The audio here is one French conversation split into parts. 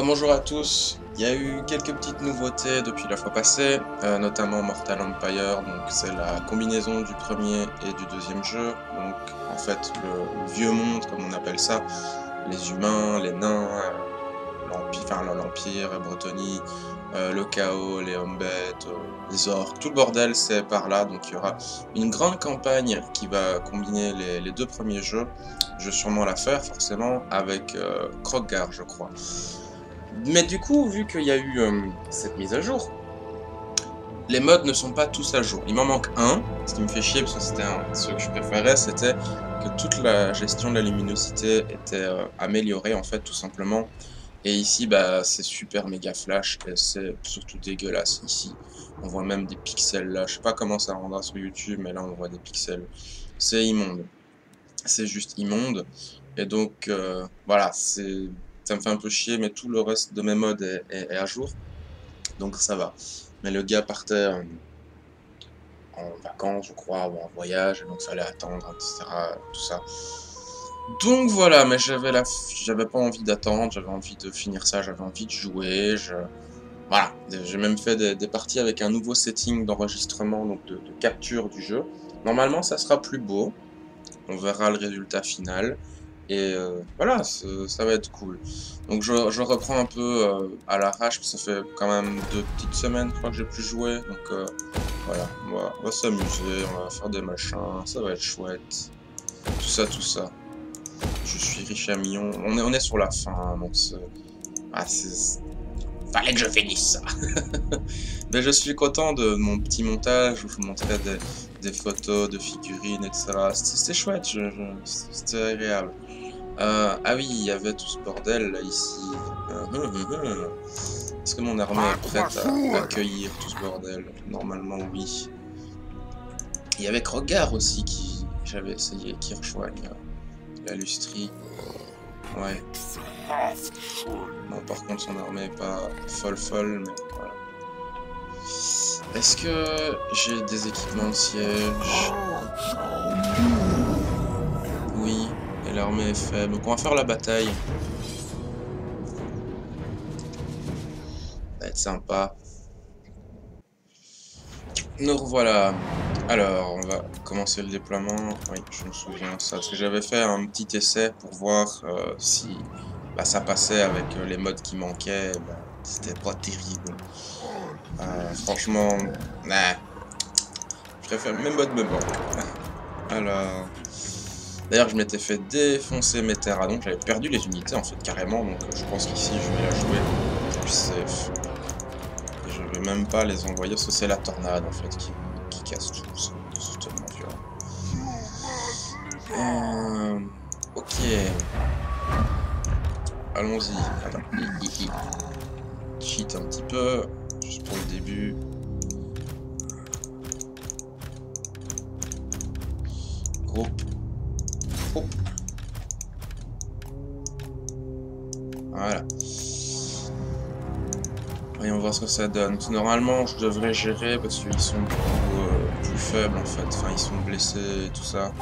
Bonjour à tous, il y a eu quelques petites nouveautés depuis la fois passée, notamment Mortal Empire, donc c'est la combinaison du premier et du deuxième jeu, donc en fait le vieux monde comme on appelle ça, les humains, les nains, l'Empire, la Bretonnie, le chaos, les hommes-bêtes, les orques, tout le bordel c'est par là, donc il y aura une grande campagne qui va combiner les deux premiers jeux, je vais sûrement la faire forcément avec Krogar je crois. Mais du coup, vu qu'il y a eu cette mise à jour, les mods ne sont pas tous à jour. Il m'en manque un, ce qui me fait chier parce que c'était ce que je préférais, c'était que toute la gestion de la luminosité était améliorée en fait tout simplement. Et ici, bah, c'est super méga flash et c'est surtout dégueulasse ici. On voit même des pixels là, je sais pas comment ça rendra sur YouTube, mais là on voit des pixels. C'est immonde. C'est juste immonde. Et donc, voilà, ça me fait un peu chier, mais tout le reste de mes mods est à jour. Donc ça va. Mais le gars partait en vacances, je crois, ou en voyage, et donc fallait attendre, etc. Tout ça. Donc voilà, mais j'avais pas envie d'attendre, j'avais envie de finir ça, j'avais envie de jouer. Voilà, j'ai même fait des parties avec un nouveau setting d'enregistrement, donc de capture du jeu. Normalement, ça sera plus beau. On verra le résultat final. Et voilà, ça va être cool. Donc je reprends un peu à l'arrache, parce que ça fait quand même 2 petites semaines, je crois que j'ai plus joué. Donc voilà, on va s'amuser, on va faire des machins, ça va être chouette. Tout ça, tout ça. Je suis riche à millions. On est sur la fin, donc fallait que je finisse ça. Mais je suis content de mon petit montage où je vous montrais des photos de figurines, etc. C'était chouette, c'était agréable. Ah oui, il y avait tout ce bordel là ici. Est-ce que mon armée est prête à accueillir tout ce bordel? Normalement oui. Il y avait Krogar aussi qui j'avais essayé, qui rejoigne la Lustrie. Ouais. Bon, par contre son armée est pas folle, mais voilà. Est-ce que j'ai des équipements de siège? Oui, et l'armée est faible. Donc on va faire la bataille. Ça va être sympa. Nous revoilà. Alors, on va commencer le déploiement. Oui, je me souviens de ça. Parce que j'avais fait un petit essai pour voir si ça passait avec les mods qui manquaient. Bah, c'était pas terrible. Franchement, nah. Je préfère mes mods me manquent. Alors... D'ailleurs, je m'étais fait défoncer mes terres, donc j'avais perdu les unités en fait carrément. Donc je pense qu'ici, je vais la jouer plus safe. Et je vais même pas les envoyer parce que c'est la tornade en fait qui casse tout. C'est tellement violent. Ok. Allons-y. Attends. Cheat un petit peu. Juste pour le début. Groupe. Voilà. Voyons voir ce que ça donne. Normalement, je devrais gérer parce qu'ils sont beaucoup plus faibles en fait. Enfin, ils sont blessés et tout ça.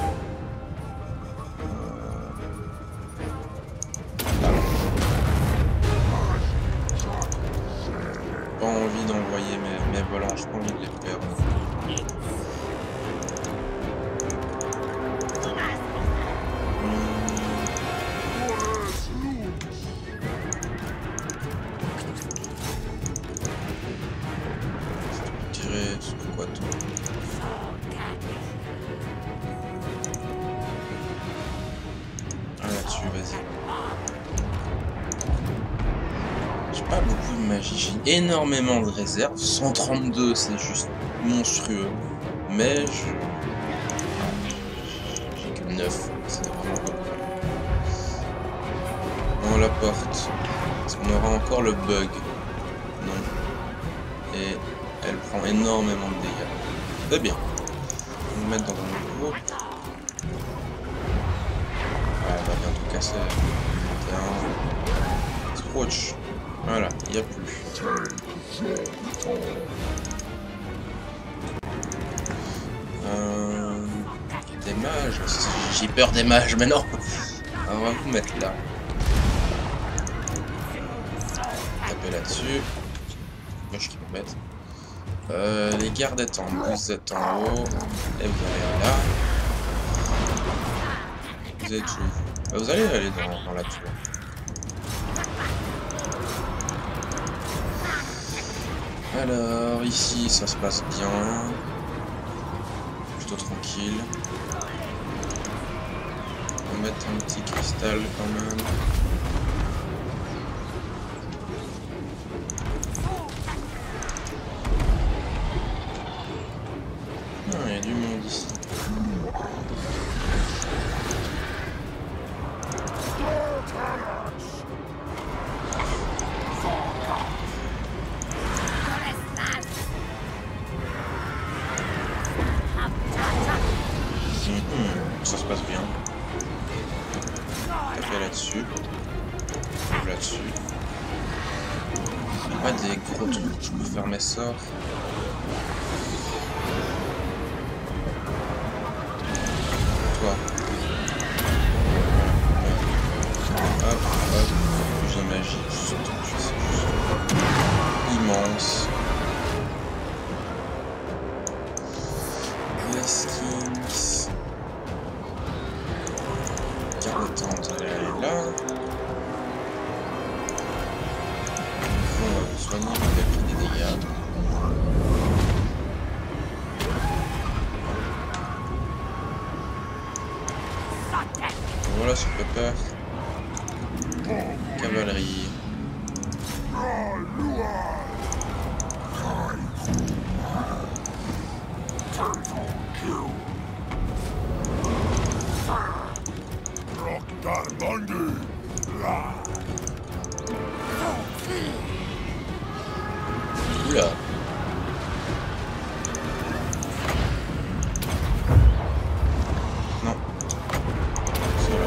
Pas envie d'envoyer mes volants, j'ai pas envie de les perdre. magie. J'ai énormément de réserves. 132, c'est juste monstrueux. Mais j'ai que 9. C'est vraiment pas beaucoup. On la porte. Est-ce qu'on aura encore le bug? Non. Et elle prend énormément de dégâts. Très bien. On va le mettre dans un nouveau. Ah, elle va bientôt casser. 21. Scrooge. Voilà, il n'y a plus. Des mages. J'ai peur des mages, mais non. Alors, on va vous mettre là. Taper là-dessus. Moi, je qui m'embête. Les gardes étant, vous êtes en haut. Et vous allez là. Vous êtes où? Vous allez aller dans la tour. Alors, ici, ça se passe bien. Plutôt tranquille. On va mettre un petit cristal quand même. Non, il y a du monde ici. Ça se passe bien. Taper là-dessus. Là-dessus. Pas des gros trucs, je peux faire mes sorts. Toi. Hop, hop. Plus de magie. Surtout que c'est juste immense. Bleskings. Carotante, elle est là. On va vous soigner, on a pris des dégâts. Voilà, ça fait peur. Cavalerie. Oula. Non. C'est là.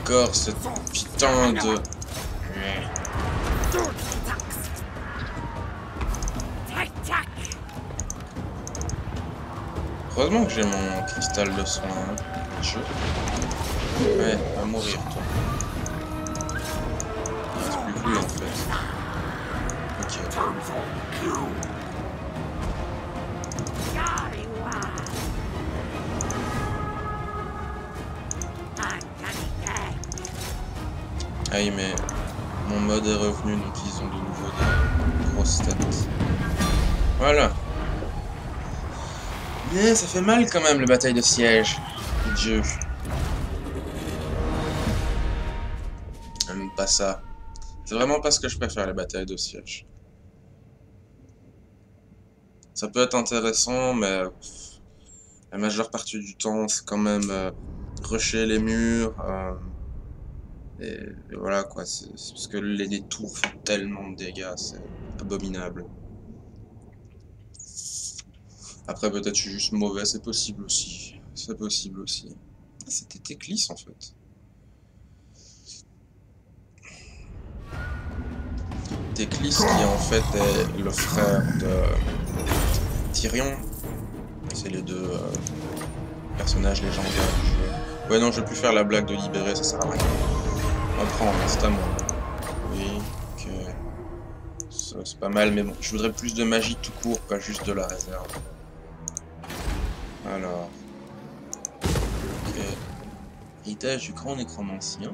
Encore cette putain de... Heureusement que j'ai mon cristal de soin. Ouais, va mourir toi. Il reste plus que lui en fait. Ok. Aïe, mais mon mode est revenu, donc ils ont de nouveau des grosses têtes. Voilà. Mais ça fait mal quand même, les batailles de siège. Dieu. J'aime pas ça. C'est vraiment pas ce que je préfère, les batailles de siège. Ça peut être intéressant, mais la majeure partie du temps, c'est quand même rusher les murs. Et voilà quoi, c'est parce que les tours font tellement de dégâts, c'est abominable. Après, peut-être je suis juste mauvais, c'est possible aussi. C'est possible aussi. C'était Teclis en fait. Teclis qui en fait est le frère de Tyrion. C'est les deux personnages légendaires du jeu. Ouais non, je vais plus faire la blague de libérer, ça sert à rien. On va prendre, c'est à moi. Oui, ok. C'est pas mal, mais bon, je voudrais plus de magie tout court, pas juste de la réserve. Alors. Ok. Héritage du grand nécromancien.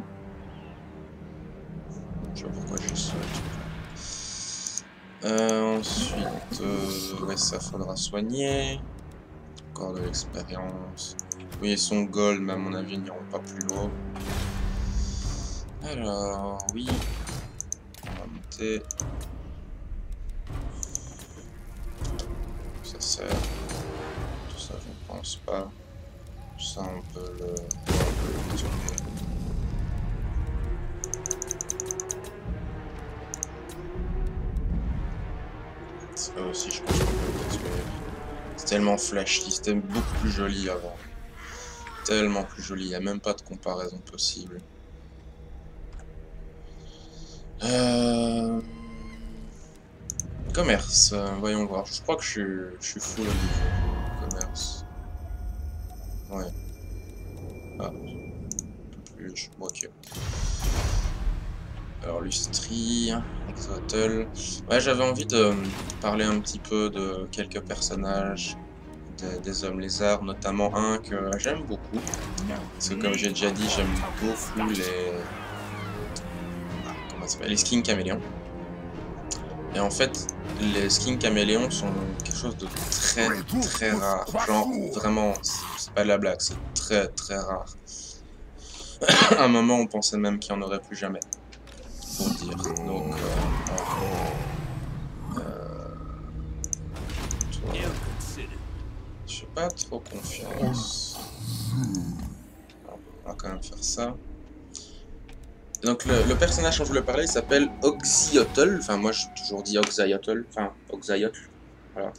Je sais pas pourquoi je saute. Ensuite, ouais, ça faudra soigner. Encore de l'expérience. Oui, ils sont gold, mais à mon avis, ils n'iront pas plus haut. Alors, oui. On va monter. Ça sert. Tout ça, je ne pense pas. Ça, on peut le tourner. Ça aussi, je pense qu'on peut le détruire. C'est tellement flashy, c'était beaucoup plus joli avant. Tellement plus joli, il n'y a même pas de comparaison possible. Commerce, voyons voir. Je crois que je suis full au niveau commerce. Ouais. Ah, un peu plus. Bon, ok. Alors, Lustri, Exotel. Ouais, j'avais envie de parler un petit peu de quelques personnages des hommes lézards, notamment un que j'aime beaucoup. Parce que, comme j'ai déjà dit, j'aime beaucoup les. Comment ça s'appelle? Les skins caméléons. Et en fait, les skins caméléons sont quelque chose de très très rare. Genre, vraiment, c'est pas de la blague, c'est très très rare. À un moment, on pensait même qu'il n'y en aurait plus jamais. Pour dire. Donc, toi, je fais pas trop confiance. Alors, on va quand même faire ça. Donc le personnage dont je voulais parler, il s'appelle Oxyotl. Enfin, moi j'ai toujours dit Oxyotl. Enfin, Oxyotl. Voilà.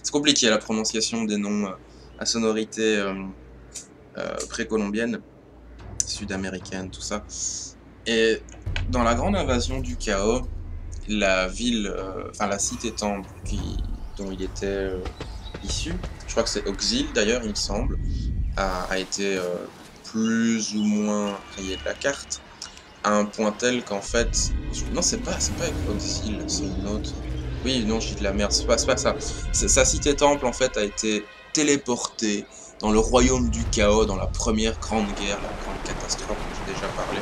C'est compliqué la prononciation des noms à sonorité précolombienne, sud-américaine, tout ça. Et dans la grande invasion du chaos, la ville, enfin la cité-temple dont il était issu, je crois que c'est Oxyle d'ailleurs, il me semble, a été plus ou moins rayé de la carte. À un point tel qu'en fait... Non, c'est pas Oxyle, c'est une autre. Oui, non, je dis de la merde, c'est pas ça. Sa cité-temple, en fait, a été téléportée dans le royaume du chaos, dans la première grande guerre, la grande catastrophe dont j'ai déjà parlé.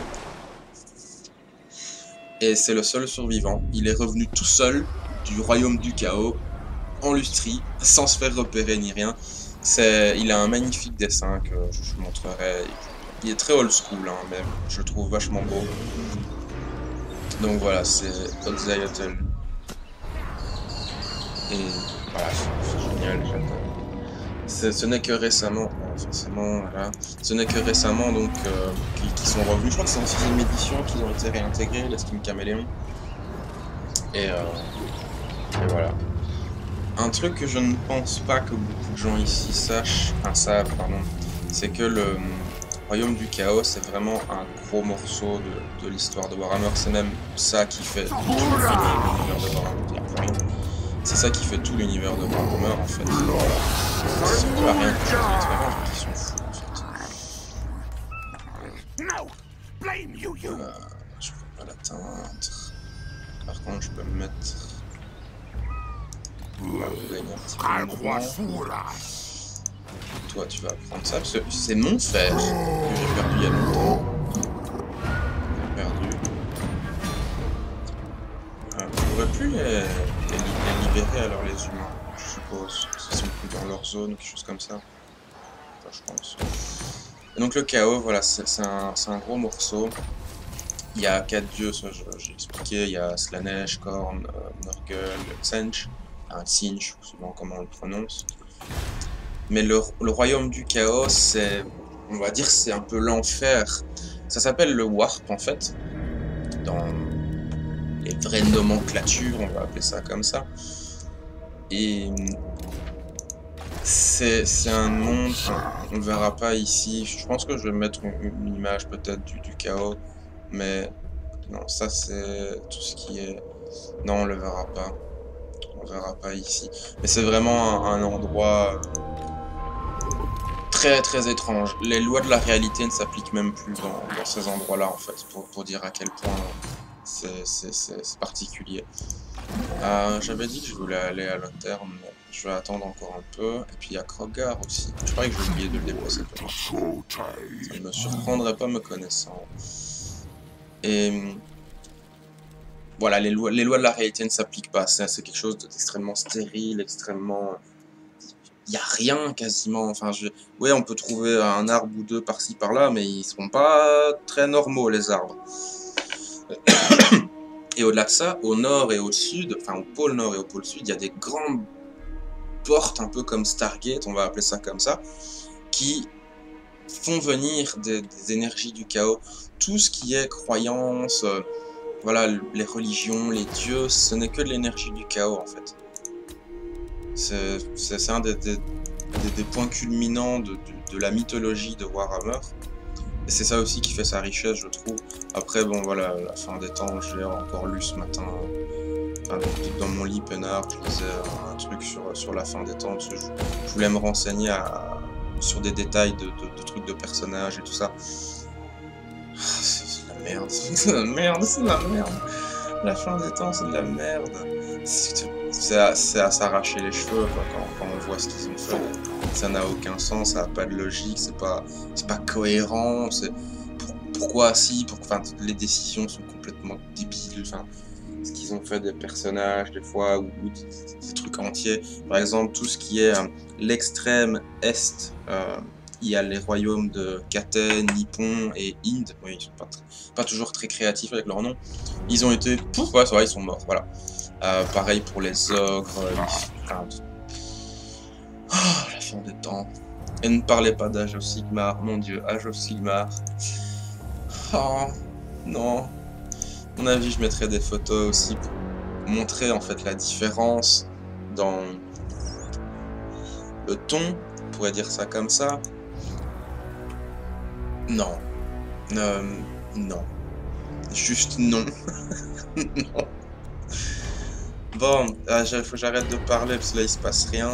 Et c'est le seul survivant. Il est revenu tout seul du royaume du chaos, en lustrie, sans se faire repérer ni rien. Il a un magnifique dessin que je vous montrerai. Il est très old school, hein, même. Je le trouve vachement beau. Donc voilà, c'est Oxyotl. Et voilà, c'est génial, j'adore. Ce n'est que récemment, forcément, voilà. Ce n'est que récemment, donc, qui sont revenus. Je crois que c'est en 6ème édition qu'ils ont été réintégrés, les skins caméléons. Et voilà. Un truc que je ne pense pas que beaucoup de gens ici savent, pardon, c'est que le Royaume du Chaos, c'est vraiment un gros morceau de l'histoire de Warhammer. C'est même ça qui fait tout l'univers de Warhammer. C'est ça qui fait tout l'univers de Warhammer, en fait. Voilà. C'est pas rien que je dis, sont fous, en fait. Je peux pas l'atteindre. Par contre, je peux me mettre... On va gagner un petit peu de droit. Toi, tu vas prendre ça, parce que c'est mon fer que j'ai perdu il y a longtemps. J'ai perdu. On ne pourrait plus les libérer, alors, les humains, je suppose. S'ils sont plus dans leur zone ou quelque chose comme ça. Enfin, je pense. Et donc, le chaos, voilà, c'est un gros morceau. Il y a 4 dieux, ça j'ai expliqué. Il y a Slanesh, Khorne, Nurgle, Tzeentch. Enfin, Tzeentch, suivant comment on le prononce. Mais le royaume du chaos, on va dire, c'est un peu l'enfer. Ça s'appelle le Warp, en fait, dans les vraies nomenclatures, on va appeler ça comme ça. Et c'est un monde, on ne verra pas ici. Je pense que je vais mettre une image peut-être du chaos, mais non, ça c'est tout ce qui est... Non, on le verra pas. On le verra pas ici. Mais c'est vraiment un endroit... très très étrange. Les lois de la réalité ne s'appliquent même plus dans ces endroits-là, en fait, pour dire à quel point c'est particulier. J'avais dit que je voulais aller à l'interne, mais je vais attendre encore un peu. Et puis il y a Krogar aussi. Je croyais que j'ai oublié de le déplacer pour l'instant. Ça ne me surprendrait pas me connaissant. Et voilà, les lois de la réalité ne s'appliquent pas. C'est quelque chose d'extrêmement stérile, extrêmement... Il n'y a rien quasiment. Enfin, ouais, on peut trouver un arbre ou deux par-ci par-là, mais ils seront pas très normaux, les arbres. Et au-delà de ça, au nord et au sud, enfin au pôle nord et au pôle sud, il y a des grandes portes, un peu comme Stargate, on va appeler ça comme ça, qui font venir des énergies du chaos. Tout ce qui est croyance, voilà, les religions, les dieux, ce n'est que de l'énergie du chaos en fait. C'est un des points culminants de la mythologie de Warhammer. Et c'est ça aussi qui fait sa richesse, je trouve. Après, bon, voilà, la fin des temps, je l'ai encore lu ce matin. Enfin, dans mon lit peinard, je lisais un truc sur la fin des temps. Parce que je voulais me renseigner sur des détails de trucs de personnages et tout ça. C'est de la merde. C'est de la merde, c'est de la merde. La fin des temps, c'est de la merde. C'est à s'arracher les cheveux quoi, quand on voit ce qu'ils ont fait. Ça n'a aucun sens, ça n'a pas de logique, c'est pas cohérent. Pourquoi si, enfin, les décisions sont complètement débiles. Enfin, ce qu'ils ont fait des personnages des fois ou des trucs entiers. Par exemple, tout ce qui est l'extrême est. Il y a les royaumes de Katen, Nippon et Inde. Oui, ils sont pas toujours très créatifs avec leur nom. Ils ont été... Pouf, ouais, c'est vrai, ils sont morts, voilà. Pareil pour les ogres. Oh, la fin des temps. Et ne parlez pas d'Age of Sigmar, mon dieu, Age of Sigmar. Oh, non. À mon avis, je mettrai des photos aussi pour montrer en fait la différence dans le ton, on pourrait dire ça comme ça. Non. Non. Juste non. Non. Bon, faut que j'arrête de parler parce que là il se passe rien.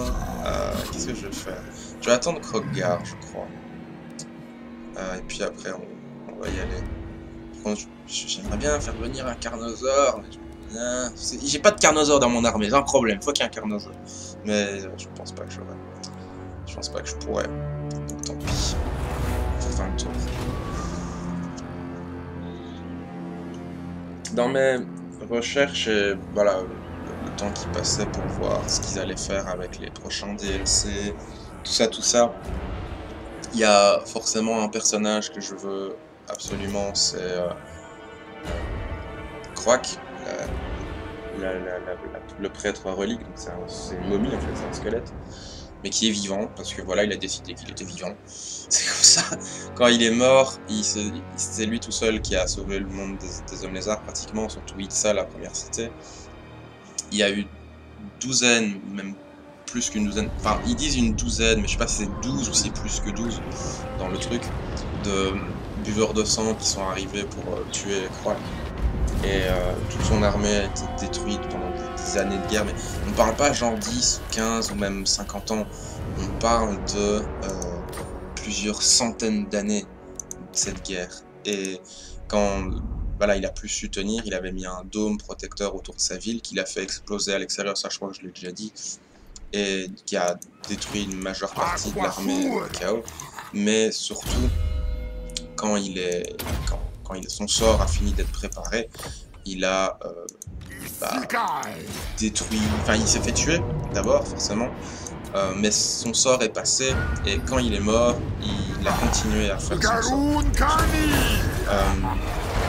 Qu'est-ce que je vais faire? Je vais attendre Kroggar, je crois. Et puis après on va y aller. Par contre, j'aimerais bien faire venir un Carnosaure, mais j'ai pas de Carnosaure dans mon armée, c'est un problème. Faut qu'il y ait un Carnosaure. Mais je pense pas que j'aurai. Je pense pas que je pourrais. Donc tant pis. Faut faire un tour. Dans mes recherches, et voilà, le temps qui passait pour voir ce qu'ils allaient faire avec les prochains DLC, tout ça, il y a forcément un personnage que je veux absolument, c'est Croak, le prêtre relique, donc c'est une momie en fait, c'est un squelette, mais qui est vivant, parce que voilà, il a décidé qu'il était vivant. C'est comme ça. Quand il est mort, c'est lui tout seul qui a sauvé le monde des hommes lézards, pratiquement, surtout Ixal, la première cité. Il y a eu douzaine, même plus qu'une douzaine, enfin, ils disent une douzaine, mais je sais pas si c'est 12 ou c'est plus que 12 dans le truc, de buveurs de sang qui sont arrivés pour tuer Croak. Et toute son armée a été détruite pendant des années de guerre, mais on ne parle pas genre 10, 15 ou même 50 ans, on parle de plusieurs centaines d'années de cette guerre. Et quand voilà, il a plus su tenir, il avait mis un dôme protecteur autour de sa ville qu'il a fait exploser à l'extérieur, ça je crois que je l'ai déjà dit, et qui a détruit une majeure partie de l'armée de Chaos. Mais surtout, quand son sort a fini d'être préparé, il a détruit, enfin il s'est fait tuer d'abord forcément, mais son sort est passé et quand il est mort, il a continué à faire son sort,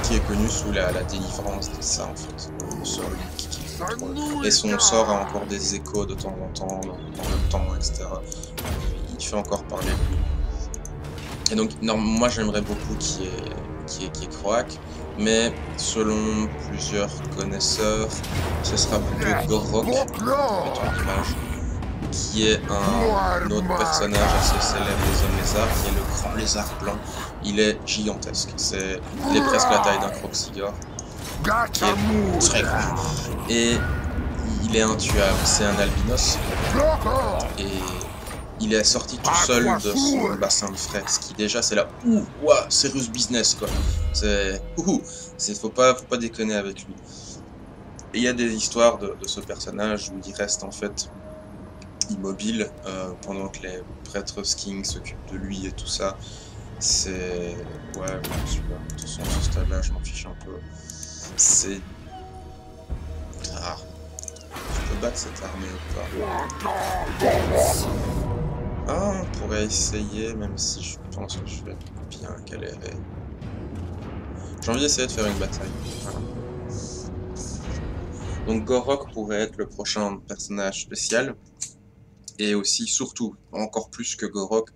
qui est connu sous la délivrance de ça en fait, le sort qui contrôle. Et son sort a encore des échos de temps en temps dans le temps, etc. Il fait encore parler de lui. Et donc, non, moi j'aimerais beaucoup qu'il y ait Croak, mais selon plusieurs connaisseurs, ce sera plutôt Gorok, mettons l'image, qui est un autre personnage assez célèbre des hommes lézards, qui est le grand lézard blanc. Il est gigantesque, il est presque la taille d'un Kroxigor, qui est très grand, et il est intuable, c'est un albinos, et il est sorti tout seul de son bassin de fresque, qui déjà c'est là, ouah, serious business quoi. Faut pas déconner avec lui. Et il y a des histoires de ce personnage où il reste en fait immobile pendant que les prêtres Skink s'occupent de lui et tout ça. Ouais, je sais pas. De toute façon, à ce stade-là, je m'en fiche un peu. C'est peut battre cette armée ou pas? Ah, on pourrait essayer, même si je pense que je vais bien galérer. J'ai envie d'essayer de faire une bataille. Voilà. Donc Gorok pourrait être le prochain personnage spécial. Et aussi, surtout, encore plus que Gorok,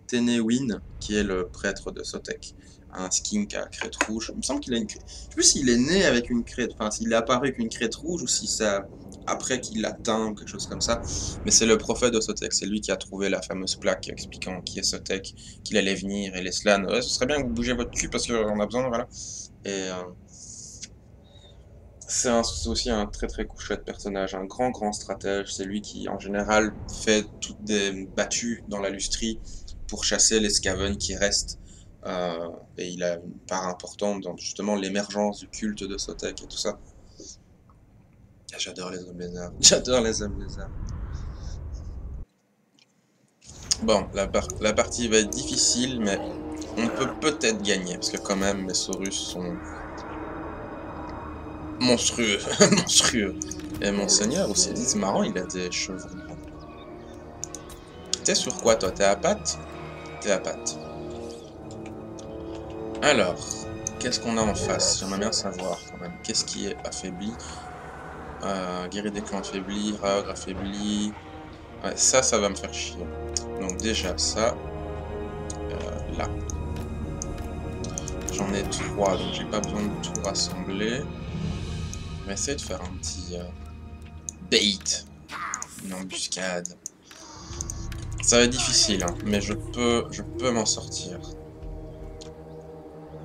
Tenewin, qui est le prêtre de Sotek. Un skink à crête rouge. Il me semble qu'il a une crête. Je sais plus s'il est né avec une crête, enfin s'il est apparu avec une crête rouge ou si c'est après qu'il l'a teint ou quelque chose comme ça. Mais c'est le prophète de Sotek, c'est lui qui a trouvé la fameuse plaque expliquant qui est Sotek, qu'il allait venir et les Slans. Ouais, ce serait bien que vous bougez votre cul parce qu'on a besoin, voilà. Et c'est aussi un très très chouette personnage, un grand stratège. C'est lui qui en général fait toutes des battues dans la lustrie pour chasser les Skaven qui restent. Et il a une part importante dans justement l'émergence du culte de Sotek et tout ça. J'adore les hommes lézards. J'adore les hommes lézards. Bon, la partie va être difficile, mais on peut peut-être gagner, parce que quand même, mes Saurus sont monstrueux. Monstrueux. Et Monseigneur aussi, c'est marrant, il a des cheveux. T'es sur quoi, toi? T'es à pattes? T'es à pattes. Alors, qu'est-ce qu'on a en face? J'aimerais bien savoir, quand même. Qu'est-ce qui est affaibli? Guérir des clans affaiblis, Raogre affaibli... Ouais, ça va me faire chier. Donc déjà, ça... là. J'en ai 3, donc j'ai pas besoin de tout rassembler. Je vais essayer de faire un petit... bait. Une embuscade. Ça va être difficile, hein, mais je peux m'en sortir.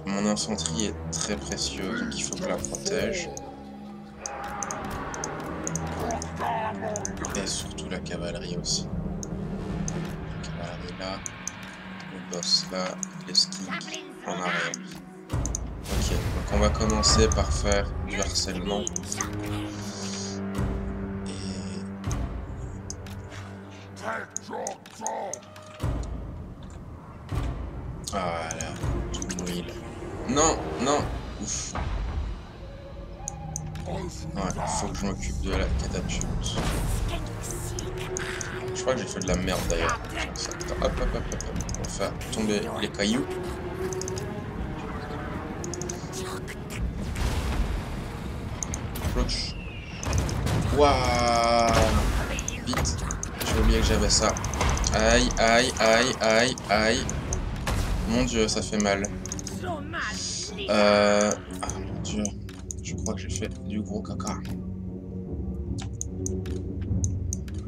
Mon infanterie est très précieuse, donc il faut que je la protège. Et surtout la cavalerie aussi. La cavalerie là, le boss là, les skinks en arrière. Ok, donc on va commencer par faire du harcèlement. Voilà, tout mouille. Non, non, ouf. Ouais, faut que je m'occupe de la catapulte. Je crois que j'ai fait de la merde d'ailleurs. Hop, hop, hop, hop, hop. On va faire tomber les cailloux. Approach. Waouh! Vite. J'ai oublié que j'avais ça. Aïe, aïe, aïe, aïe, aïe. Mon dieu, ça fait mal. Ah mon dieu. Je crois que j'ai fait du gros caca.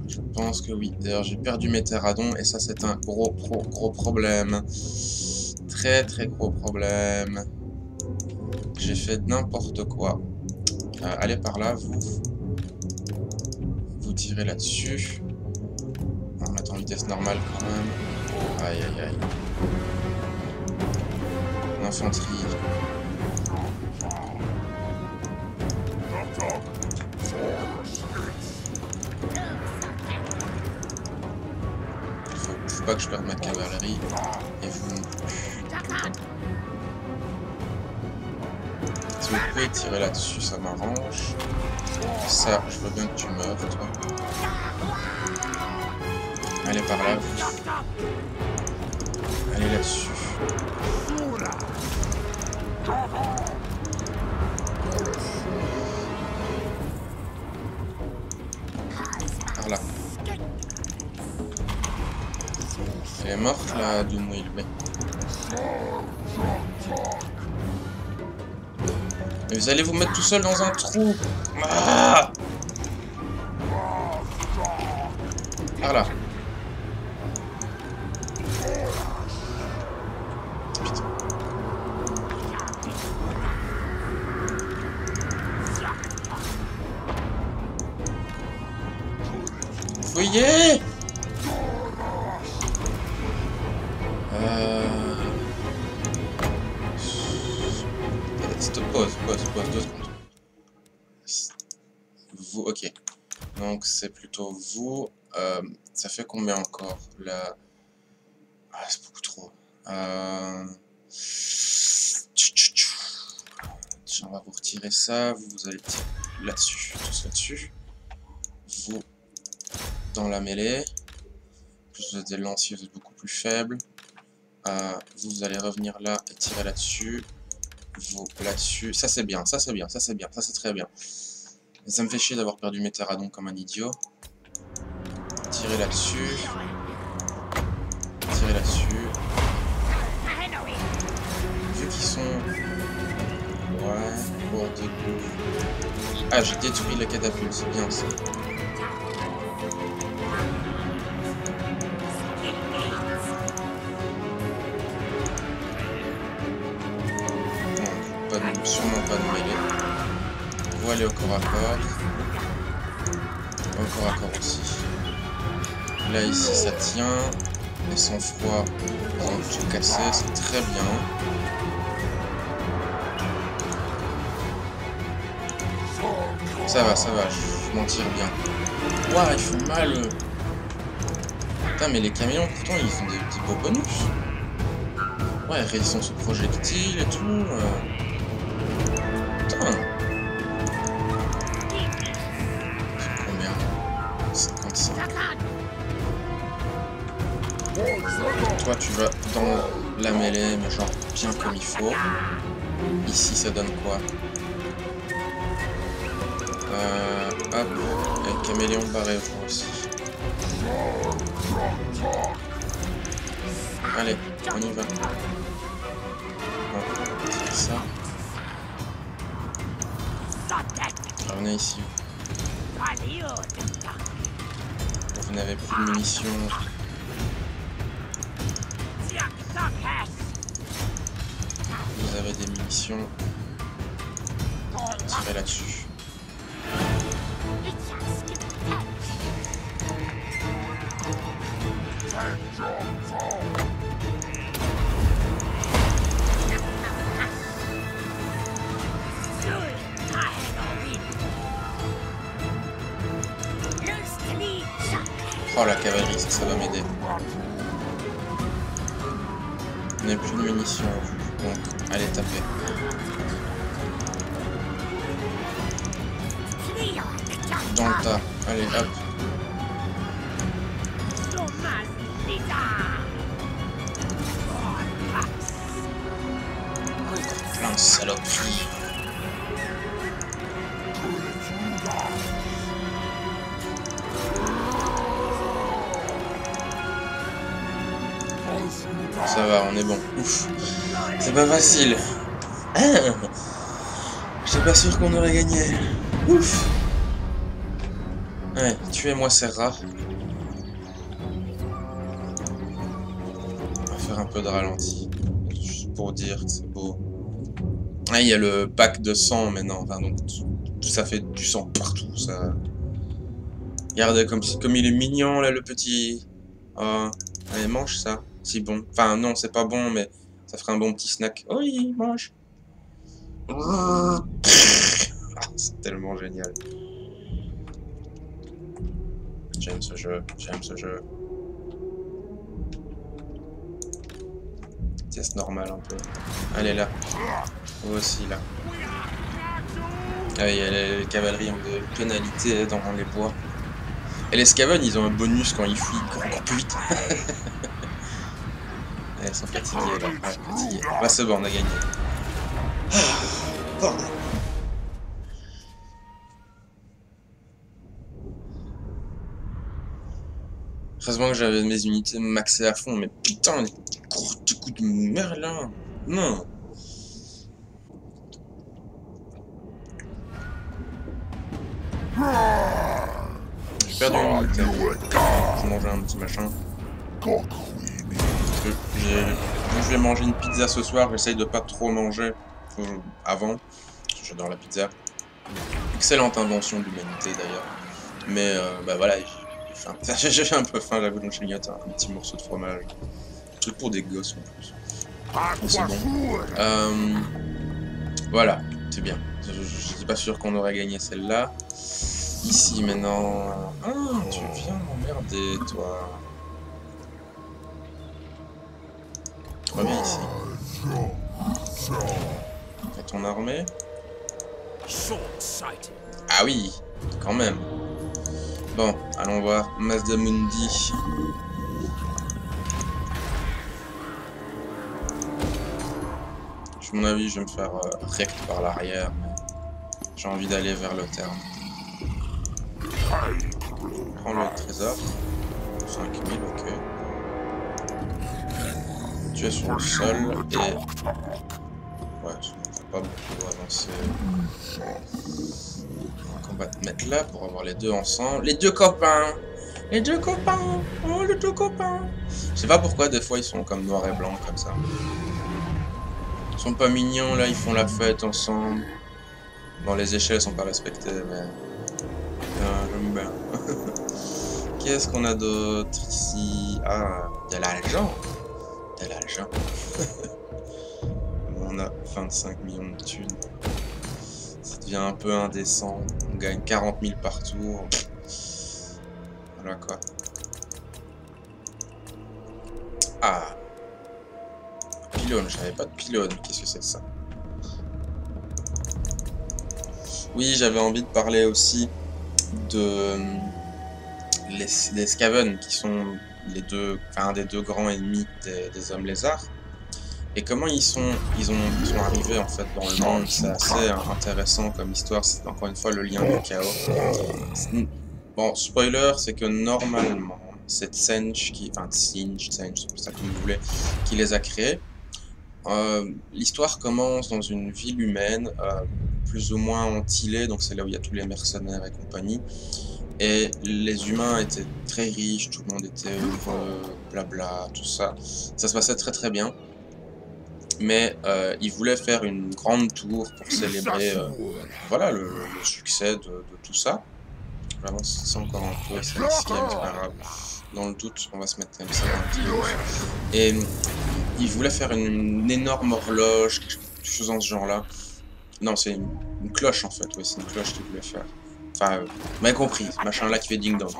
Je pense que oui. D'ailleurs, j'ai perdu mes terradons et ça, c'est un gros problème. Très gros problème. J'ai fait n'importe quoi. Allez par là, vous. Vous tirez là-dessus. On va mettre en vitesse normale quand même. Aïe, aïe, aïe. L'infanterie. Faut pas que je perde ma cavalerie. Et vous non plus. Si vous pouvez tirer là-dessus, ça m'arrange. Ça, je veux bien que tu meurs, toi. Allez par là. Allez là-dessus. Par là. Elle est morte là, Doomwheel, mais vous allez vous mettre tout seul dans un trou. Ah, par là. Putain. Fouillez. Pause 2 secondes. Vous, ok. Donc c'est plutôt vous. Ça fait combien encore là? Ah, c'est beaucoup trop. On va vous retirer ça. Vous allez tirer là-dessus. Tous là-dessus. dans la mêlée. Plus vous êtes des lanciers, vous êtes beaucoup plus faibles. Vous allez revenir là et tirer là-dessus. Vous là-dessus. Ça c'est bien, ça c'est bien, ça c'est bien, ça c'est très bien. Mais ça me fait chier d'avoir perdu mes terradons comme un idiot. Tirez là-dessus. Tirez là-dessus. Vu qu'ils sont... Ouais, pour de coup. Ah, j'ai détruit la catapulte, c'est bien ça. Sûrement pas de mêlée. Vous allez au corps à corps. Au corps à corps aussi. Là ici ça tient. Les sang-froid vont tout casser, c'est très bien. Ça va, je m'en tire bien. Ouah, il faut mal. Putain, mais les camions pourtant ils font des petits beaux bonus. Ouais, résistance aux projectiles et tout. Putain. C'est combien? 55. Toi tu vas dans la mêlée, mais genre bien comme il faut. Ici ça donne quoi? Hop, et caméléon barré vous aussi. Allez, on y va. Bon, c'est ça. Revenez ici. Vous n'avez plus de munitions. Vous avez des munitions. Tirez là-dessus. Oh la cavalerie, ça va m'aider. On n'a plus de munitions, donc allez taper. Dans le tas, allez hop. Plein de saloperies. Ça va, on est bon. Ouf. C'est pas facile. Ah, j'étais pas sûr qu'on aurait gagné. Ouf. Ouais, tuez-moi ces rats. On va faire un peu de ralenti. Juste pour dire que c'est beau. Ah, il y a le pack de sang maintenant. Enfin, donc, tout ça fait du sang partout. Ça. Regardez comme il est mignon là, le petit. Oh, allez, mange ça. C'est bon. Enfin, non, c'est pas bon, mais ça ferait un bon petit snack. Oh, il mange. C'est tellement génial. J'aime ce jeu. J'aime ce jeu. Test normal un peu. Allez, là. Vous aussi, là. Ah, il y a les cavaleries ont des pénalités dans les bois. Et les Skaven, ils ont un bonus quand ils fuient, ils courent encore plus vite. Elles sont fatiguées là. Ouais, fatiguées. Bah, c'est bon, on a gagné. Bordel. Heureusement que j'avais mes unités maxées à fond, mais putain, les gros coups de merde là. Non. J'ai perdu une unité. Je mangeais un petit machin. Je vais manger une pizza ce soir, j'essaye de pas trop manger avant. J'adore la pizza. Excellente invention de l'humanité d'ailleurs. Mais bah voilà, j'ai un peu faim, j'avoue, donc je grignote un petit morceau de fromage. Un truc pour des gosses en plus. Mais c'est bon. Voilà, c'est bien. Je suis pas sûr qu'on aurait gagné celle-là. Ici maintenant. Ah, tu viens m'emmerder, toi. Reviens ici. Et ton armée. Ah oui, quand même. Bon, allons voir Mazda Mundi. À mon avis, je vais me faire rect par l'arrière, mais j'ai envie d'aller vers le terme. Prends le trésor. 5000, ok. Tu es sur le sol et... Ouais, je ne pas beaucoup avancer. Donc on va te mettre là pour avoir les deux ensemble. Les deux copains! Les deux copains! Oh, les deux copains! Je sais pas pourquoi des fois ils sont comme noir et blanc comme ça. Ils sont pas mignons là, ils font la fête ensemble. Bon, les échelles sont pas respectées, mais... j'aime bien. Qu'est-ce qu'on a d'autre ici? Ah, de l'argent. De l'argent. On a 25 millions de thunes. Ça devient un peu indécent. On gagne 40 000 par tour. Voilà quoi. Ah. Pylône, j'avais pas de pylône. Qu'est-ce que c'est que ça? Oui, j'avais envie de parler aussi de les Skaven, qui sont les deux, enfin, un des deux grands ennemis des hommes lézards. Et comment ils sont arrivés en fait dans le monde, c'est assez intéressant comme histoire. C'est encore une fois le lien du chaos. Bon, spoiler, c'est que normalement, c'est Tsench qui, enfin Tsench, c'est ça comme vous voulez, qui les a créés. L'histoire commence dans une ville humaine, plus ou moins entilée, donc c'est là où il y a tous les mercenaires et compagnie. Et les humains étaient très riches, tout le monde était heureux, blabla, tout ça. Ça se passait très très bien. Mais ils voulaient faire une grande tour pour célébrer voilà, le succès de tout ça. J'avance encore un peu, c'est risqué, mais c'est pas grave. Dans le doute, on va se mettre comme ça dans le vidéo. Et ils voulaient faire une énorme horloge, quelque chose dans ce genre-là. Non, c'est une cloche en fait, oui, c'est une cloche qu'ils voulaient faire. Enfin, vous m'avez compris, ce machin-là qui fait ding-dong.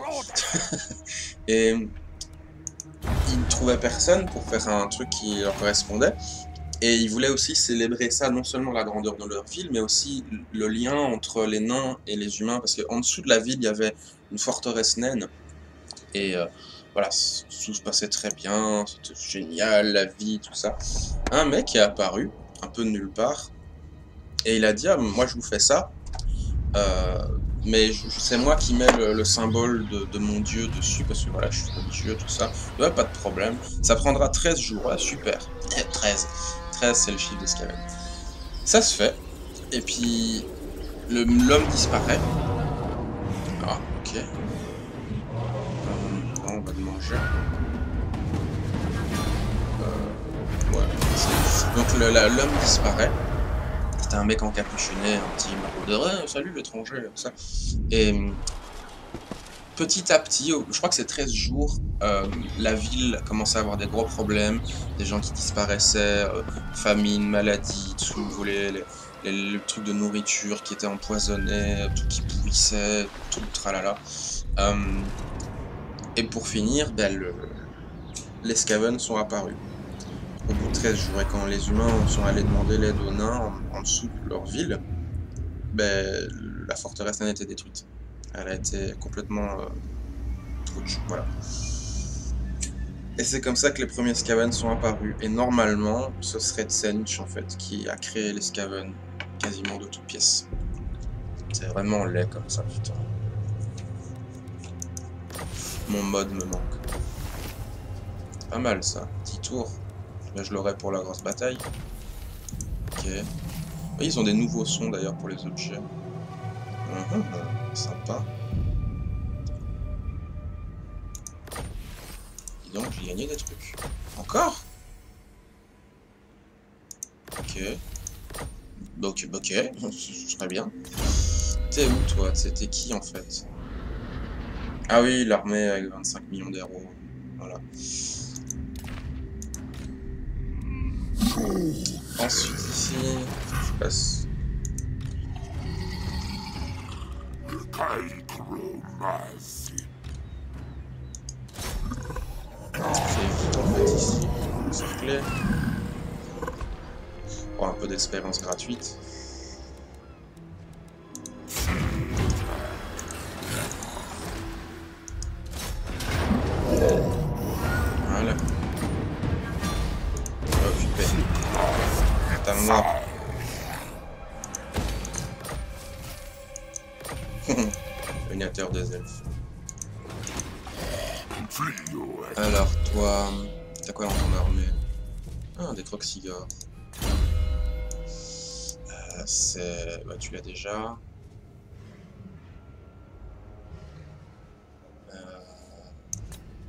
Et ils ne trouvaient personne pour faire un truc qui leur correspondait. Et ils voulaient aussi célébrer ça, non seulement la grandeur de leur ville, mais aussi le lien entre les nains et les humains, parce qu'en dessous de la ville, il y avait une forteresse naine. Et voilà, tout se passait très bien, c'était génial, la vie, tout ça. Un mec est apparu, un peu de nulle part, et il a dit, ah, moi je vous fais ça, mais c'est moi qui mets le symbole de mon dieu dessus, parce que voilà, je suis religieux, tout ça. Ouais, pas de problème, ça prendra 13 jours, ouais, super. 13, c'est le chiffre des Skaven. Ça se fait, et puis l'homme disparaît. Ah, ok. On va le manger. Ouais. Donc l'homme disparaît. C'était un mec encapuchonné, un petit maraudeur. Salut l'étranger, ça. Et petit à petit, je crois que c'est 13 jours, la ville commençait à avoir des gros problèmes, des gens qui disparaissaient, famine, maladie, tout, vous voulez, le truc de nourriture qui était empoisonné, tout qui pourrissait, tout le tralala. Et pour finir, ben, les Skaven sont apparus au bout de 13 jours, et quand les humains sont allés demander l'aide aux nains en dessous de leur ville, ben, la forteresse naine était détruite. Elle a été complètement voilà. Et c'est comme ça que les premiers Skaven sont apparus. Et normalement, ce serait Tsench en fait qui a créé les Skaven quasiment de toutes pièces. C'est vraiment laid comme ça, putain. Mon mode me manque. Pas mal ça, petit tour. Là je l'aurai pour la grosse bataille. Ok. Oui, ils ont des nouveaux sons d'ailleurs pour les objets. Sympa. Dis donc, j'ai gagné des trucs. Encore? Ok. Ok, ce serait bien. T'es où toi? T'es qui en fait? Ah oui, l'armée avec 25 millions d'euros. Voilà. Ensuite ici, je passe. Ici, encerclé. Pour un peu d'expérience gratuite. C'est à moi. Dominateur des elfes. Alors, toi, t'as quoi dans ton armée? Ah, des croque-cigares. C'est... Bah, tu l'as déjà.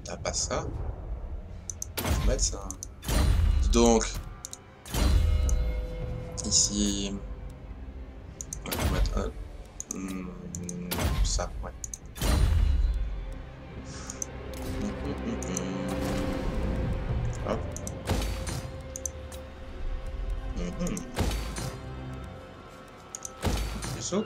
T'as pas ça? Faut mettre ça. Dis donc, ici... Ouais, faut mettre un... ça, ouais. Hop. Vaisseau.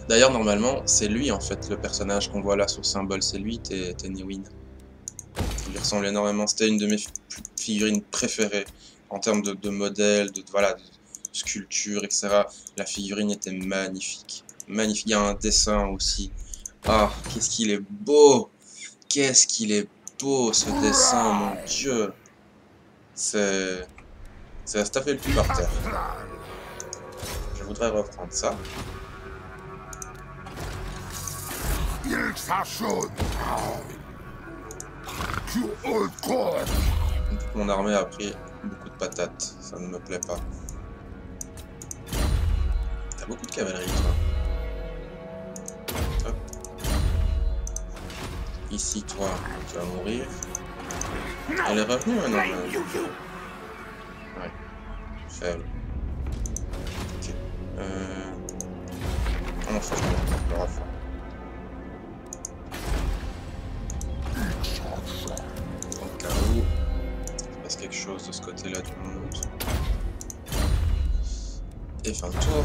D'ailleurs, normalement, c'est lui, en fait, le personnage qu'on voit là sur le symbole. C'est lui, Tenewin. Il lui ressemble énormément. C'était une de mes figurines préférées en termes de modèle, voilà, de sculpture, etc. La figurine était magnifique. Magnifique. Il y a un dessin aussi. Ah, qu'est-ce qu'il est beau! Qu'est-ce qu'il est beau, ce dessin, mon Dieu! C'est à se taper le cul par terre. Je voudrais reprendre ça. Mon armée a pris beaucoup de patates, ça ne me plaît pas. T'as beaucoup de cavalerie, toi. Hop. Ici, toi, tu vas mourir. Elle est revenue maintenant. Ouais. Faible. Ok. Oh non, faut que je me refais. Au cas où il se passe quelque chose de ce côté-là du monde. Et fin de tour.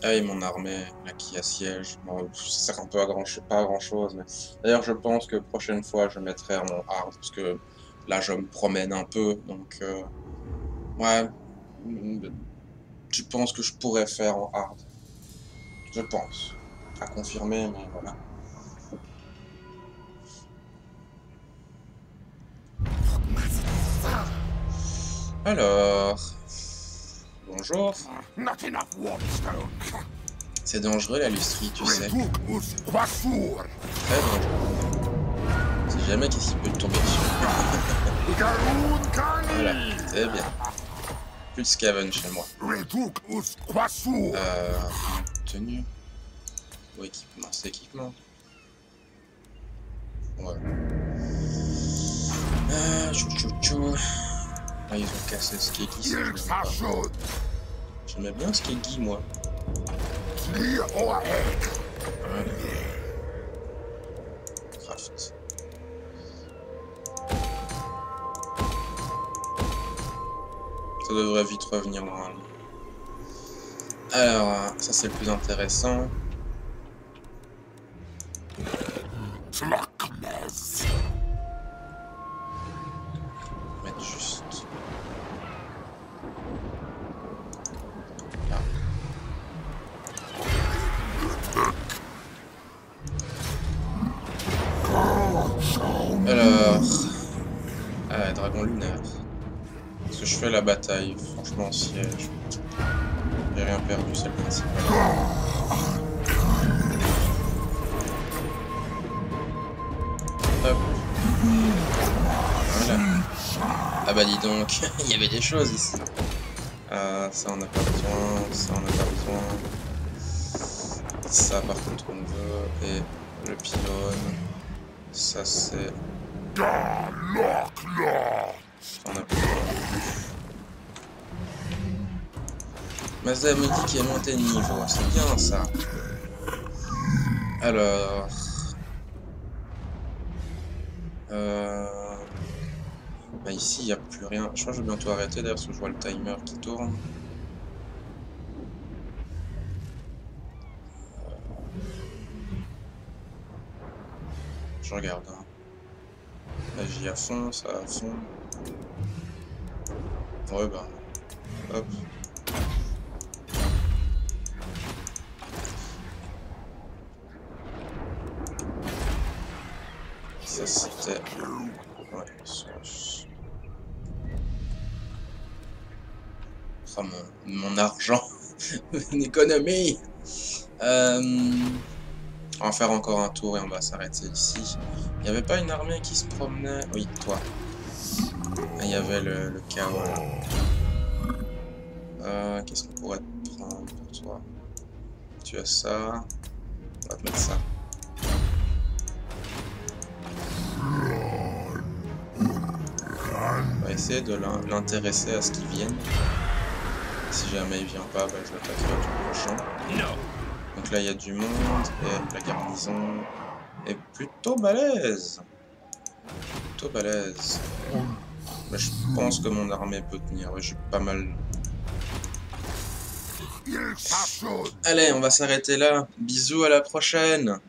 Ah et mon armée là, qui assiège, bon, ça sert un peu à pas à grand chose. Mais... D'ailleurs, je pense que prochaine fois, je mettrai en hard parce que là, je me promène un peu, donc ouais, je pense que je pourrais faire en hard. Je pense, à confirmer, mais voilà. Alors, bonjour. C'est dangereux la lustrie, tu sais. Très dangereux. C'est jamais qu'est-ce qui peut te tomber dessus. Voilà, c'est bien. Plus de scaven chez moi. Tenue. Ou équipement, c'est équipement. Ouais. Ah, ils ont cassé ce Skeggy, ça j'aimais bien ce Skeggy, moi. Craft. Ça devrait vite revenir normalement. Alors, ça c'est le plus intéressant. Mettre juste là. Alors, dragon lunaire. Est-ce que je fais la bataille? Franchement, siège. J'ai rien perdu, c'est le principal. Hop. Voilà. Ah bah dis donc, il y avait des choses ici. Ça on n'a pas besoin, ça on n'a pas besoin. Ça par contre on veut. Et le pylône. Ça c'est... On a pas besoin. Mazda me dit qu'il est monté de niveau, c'est bien ça. Alors... Bah ici il n'y a plus rien. Je crois que je vais bientôt arrêter d'ailleurs parce que je vois le timer qui tourne. Je regarde. Hein. Magie à fond, ça à fond. Ouais, bah. Hop. Ça, c'était. Ouais, oh, mon argent. Une économie. On va faire encore un tour et on va s'arrêter ici. Il n'y avait pas une armée qui se promenait? Oui, toi. Ah, il y avait le chaos là. Qu'est-ce qu'on pourrait te prendre pour toi? Tu as ça. On va te mettre ça. On va essayer de l'intéresser à ce qu'il vienne. Si jamais il vient pas, bah, je l'attaquerai au tour prochain. Donc là, il y a du monde et la garnison est plutôt balèze. Plutôt balèze. Mais je pense que mon armée peut tenir. Ouais, j'ai pas mal. Allez, on va s'arrêter là. Bisous, à la prochaine.